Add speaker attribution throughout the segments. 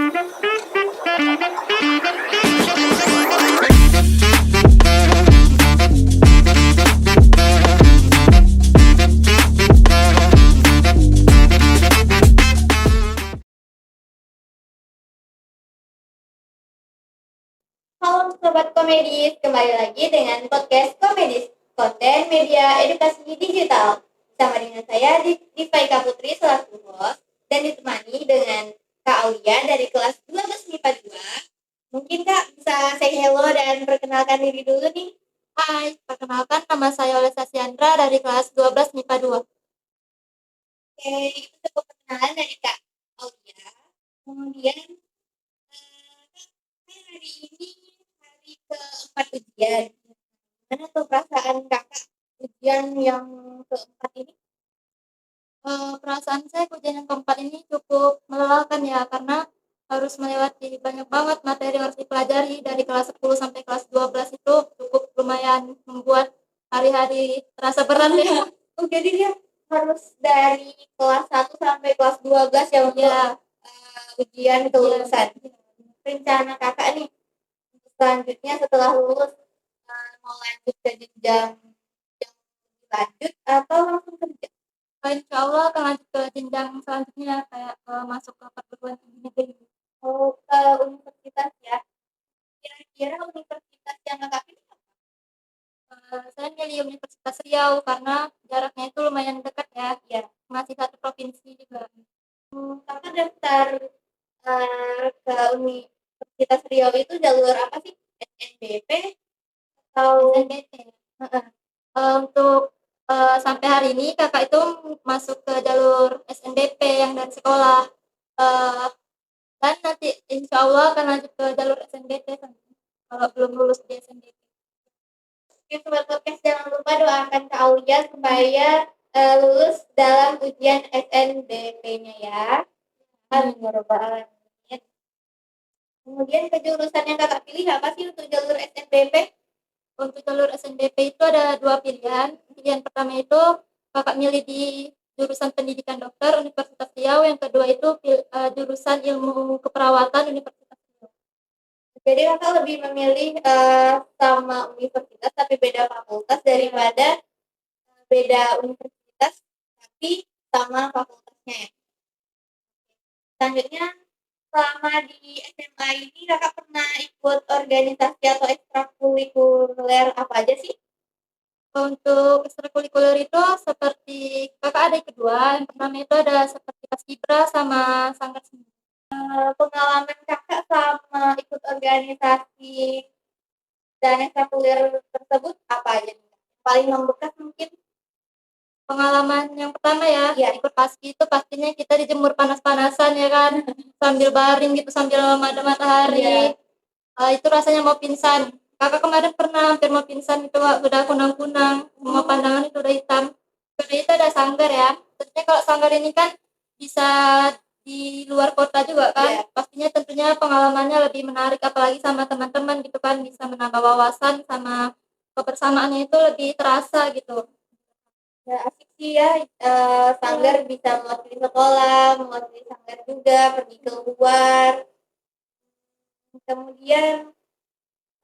Speaker 1: Halo Sobat Komedis, kembali lagi dengan podcast Komedis, konten media edukasi digital. Bersama dengan saya, Diva Ika Putri, selaku host, dan ditemani dengan Kak Aulia dari kelas 12 MIPA 2. Mungkin Kak bisa say hello dan perkenalkan diri dulu nih.
Speaker 2: Hai, perkenalkan nama saya Olesa Siandra dari kelas 12 MIPA 2.
Speaker 1: Oke, itu cukup perkenalan dari Kak Aulia. Kemudian, hari ini hari keempat ujian. Gimana tuh perasaan kakak ujian yang keempat ini?
Speaker 2: Perasaan saya ujian yang keempat ini cukup melelahkan ya, karena harus melewati banyak banget materi yang harus dipelajari dari kelas 10 sampai kelas 12 itu cukup lumayan membuat hari-hari terasa berat ya.
Speaker 1: Oh, jadi dia harus dari kelas 1 sampai kelas 12 ya untuk ujian kelulusan. Rencana kakak nih selanjutnya setelah lulus mau lanjut ke jenjang yang lanjut atau langsung kerja?
Speaker 2: Insya Allah akan lanjut ke jenjang selanjutnya, kayak masuk ke perguruan tinggi negeri.
Speaker 1: Oh, ke universitas ya. Kira-kira universitas yang kakak pilih apa?
Speaker 2: Saya milih Universitas Riau karena jaraknya itu lumayan dekat ya, masih satu provinsi juga.
Speaker 1: Kakak daftar ke Universitas Riau itu jalur apa sih? SNBP atau
Speaker 2: SNBT. Untuk sampai hari ini kakak itu masuk ke jalur SNBP yang dari sekolah, dan nanti insya Allah akan lanjut ke jalur SNBT kalau belum lulus di SNBT.
Speaker 1: Oke, Sobat Podcast jangan lupa doakan Kak Aulia supaya lulus dalam ujian SNBP-nya ya. Amin ya rabbal alamin. Kemudian kejurusan yang kakak pilih apa sih untuk jalur SNBP?
Speaker 2: Untuk jalur SNBP itu ada dua pilihan. Pilihan pertama itu kakak milih di jurusan pendidikan dokter Universitas Riau, yang kedua itu jurusan ilmu keperawatan Universitas Riau.
Speaker 1: Jadi kakak lebih memilih sama universitas tapi beda fakultas daripada beda universitas tapi sama fakultasnya ya. Selanjutnya, selama di SMA ini kakak pernah ikut organisasi atau ekstrakurikuler apa aja sih?
Speaker 2: Untuk ekstrakurikuler itu seperti kakak ada kedua. Yang pertama itu ada seperti paskibra sama sanggar seni.
Speaker 1: Pengalaman kakak sama ikut organisasi dan ekstrakurikuler tersebut apa aja nih? Paling membekas mungkin?
Speaker 2: Pengalaman yang pertama ya,
Speaker 1: Iya.
Speaker 2: ikut paski itu pastinya kita dijemur panas-panasan ya kan, sambil baring gitu, sambil ada matahari.
Speaker 1: Iya.
Speaker 2: Itu rasanya mau pingsan. Kakak kemarin pernah hampir mau pingsan, itu udah kunang-kunang, semua pandangan itu udah hitam. Karena itu ada sanggar ya. Tentunya kalau sanggar ini kan bisa di luar kota juga kan.
Speaker 1: Iya.
Speaker 2: Pastinya tentunya pengalamannya lebih menarik, apalagi sama teman-teman gitu kan, bisa menambah wawasan sama kebersamaannya itu lebih terasa gitu.
Speaker 1: Ya, asik sih ya, sanggar bisa mewakili sekolah, mewakili sanggar juga, pergi keluar. Kemudian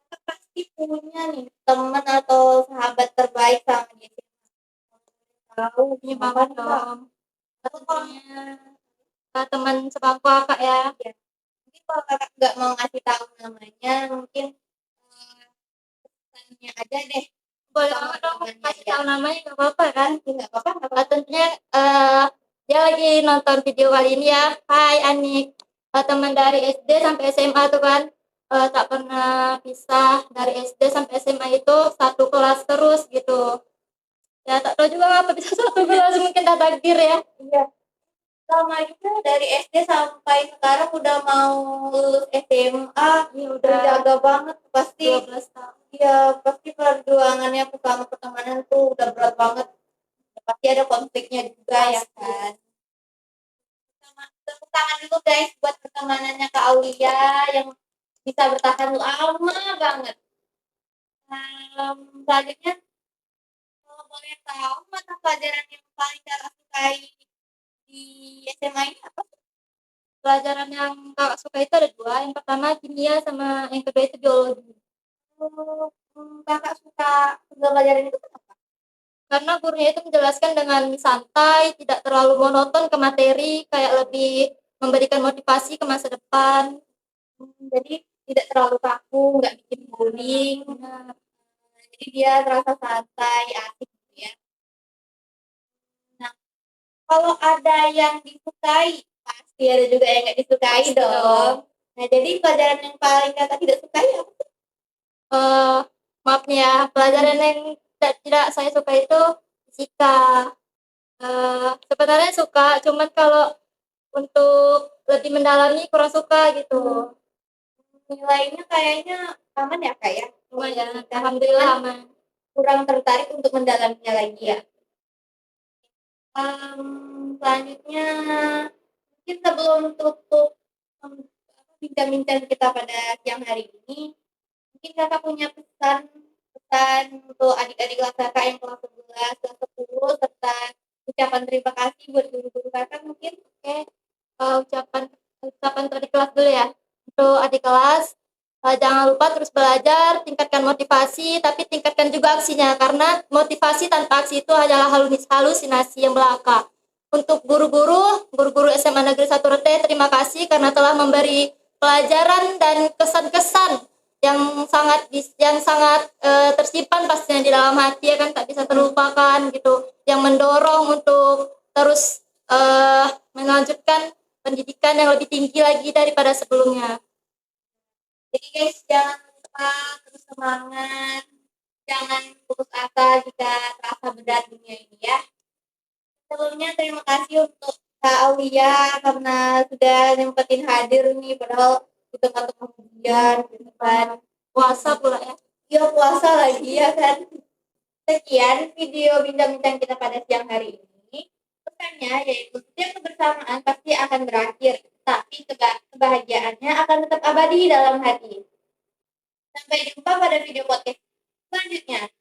Speaker 1: kakak pasti punya nih teman atau sahabat terbaik sama dia. Tahu
Speaker 2: Punya
Speaker 1: apa
Speaker 2: banget
Speaker 1: nih Kak?
Speaker 2: dong. Tentunya teman sebangku kakak ya.
Speaker 1: Ya. Mungkin kalau kakak nggak mau ngasih tahu namanya, mungkin pesannya aja deh.
Speaker 2: Boleh
Speaker 1: Sama
Speaker 2: banget dong
Speaker 1: temannya
Speaker 2: kasih
Speaker 1: ya.
Speaker 2: tahu namanya, nggak apa-apa kan?
Speaker 1: Ya, nggak apa-apa, nggak apa-apa.
Speaker 2: Tentunya dia lagi nonton video kali ini ya. Hai Anik. Teman dari SD sampai SMA tuh kan, tak pernah pisah. Dari SD sampai SMA itu satu kelas terus gitu. Ya tak tahu juga apa bisa satu kelas, mungkin dah takdir ya.
Speaker 1: Iya. Sama juga dari SD sampai sekarang udah mau lulus SMA,
Speaker 2: Ini udah
Speaker 1: berjaga banget pasti.
Speaker 2: 12 tahun.
Speaker 1: Iya, pasti perjuangannya selama pertemanan tuh udah berat banget. Pasti ada konfliknya juga ya kan. Sama tepuk tangan dulu guys buat pertemanannya Kak Aulia yang bisa bertahan lama banget. Selanjutnya kalau boleh tahu mata pelajaran yang paling kakak sukai di SMA ini apa?
Speaker 2: Pelajaran yang kakak suka itu ada dua. Yang pertama kimia, sama yang kedua itu biologi.
Speaker 1: Kakak suka pelajaran itu kenapa?
Speaker 2: Karena gurunya itu menjelaskan dengan santai, tidak terlalu monoton ke materi, kayak lebih memberikan motivasi ke masa depan.
Speaker 1: Jadi tidak terlalu kaku, nggak bikin boring.
Speaker 2: Benar.
Speaker 1: Jadi dia terasa santai, asik gitu ya. Nah, kalau ada yang disukai, pasti ada juga yang nggak disukai
Speaker 2: Pasti
Speaker 1: dong.
Speaker 2: dong.
Speaker 1: Nah, jadi pelajaran yang paling kakak tidak sukai apa?
Speaker 2: Eh, Maaf nih ya, pelajaran yang tidak saya suka itu fisika. Sebenarnya suka, cuman kalau untuk lebih mendalami kurang suka gitu.
Speaker 1: Nilainya kayaknya aman ya kak ya?
Speaker 2: Lumayan,
Speaker 1: Fisika.
Speaker 2: alhamdulillah aman.
Speaker 1: Kurang tertarik untuk mendalaminya lagi ya. Selanjutnya mungkin sebelum tutup bincang-bincang kita pada siang hari ini, mungkin kakak punya pesan untuk adik-adik kelas kakak yang kelas 11, kelas 10, serta ucapan terima kasih buat guru-guru kakak mungkin.
Speaker 2: Oke, ucapan ucapan untuk adik kelas dulu ya. Untuk adik kelas, jangan lupa terus belajar, tingkatkan motivasi, tapi tingkatkan juga aksinya, karena motivasi tanpa aksi itu hanyalah halusinasi yang belaka. Untuk guru-guru SMA Negeri 1 Rete, terima kasih karena telah memberi pelajaran dan kesan-kesan yang sangat tersimpan pastinya di dalam hati, ya kan, tak bisa terlupakan gitu, yang mendorong untuk terus melanjutkan pendidikan yang lebih tinggi lagi daripada sebelumnya.
Speaker 1: Jadi guys, jangan lupa terus semangat, jangan putus asa jika terasa berat dunia ini ya. Sebelumnya terima kasih untuk Kak Aulia karena sudah nyempetin hadir nih, padahal di tengah-tengah ujian gitu kan.
Speaker 2: Puasa pula ya.
Speaker 1: Iya puasa lagi ya kan. Sekian video bincang-bincang kita pada siang hari ini. Pesannya yaitu setiap kebersamaan pasti akan berakhir, tapi kebahagiaannya akan tetap abadi dalam hati. Sampai jumpa pada video podcast selanjutnya.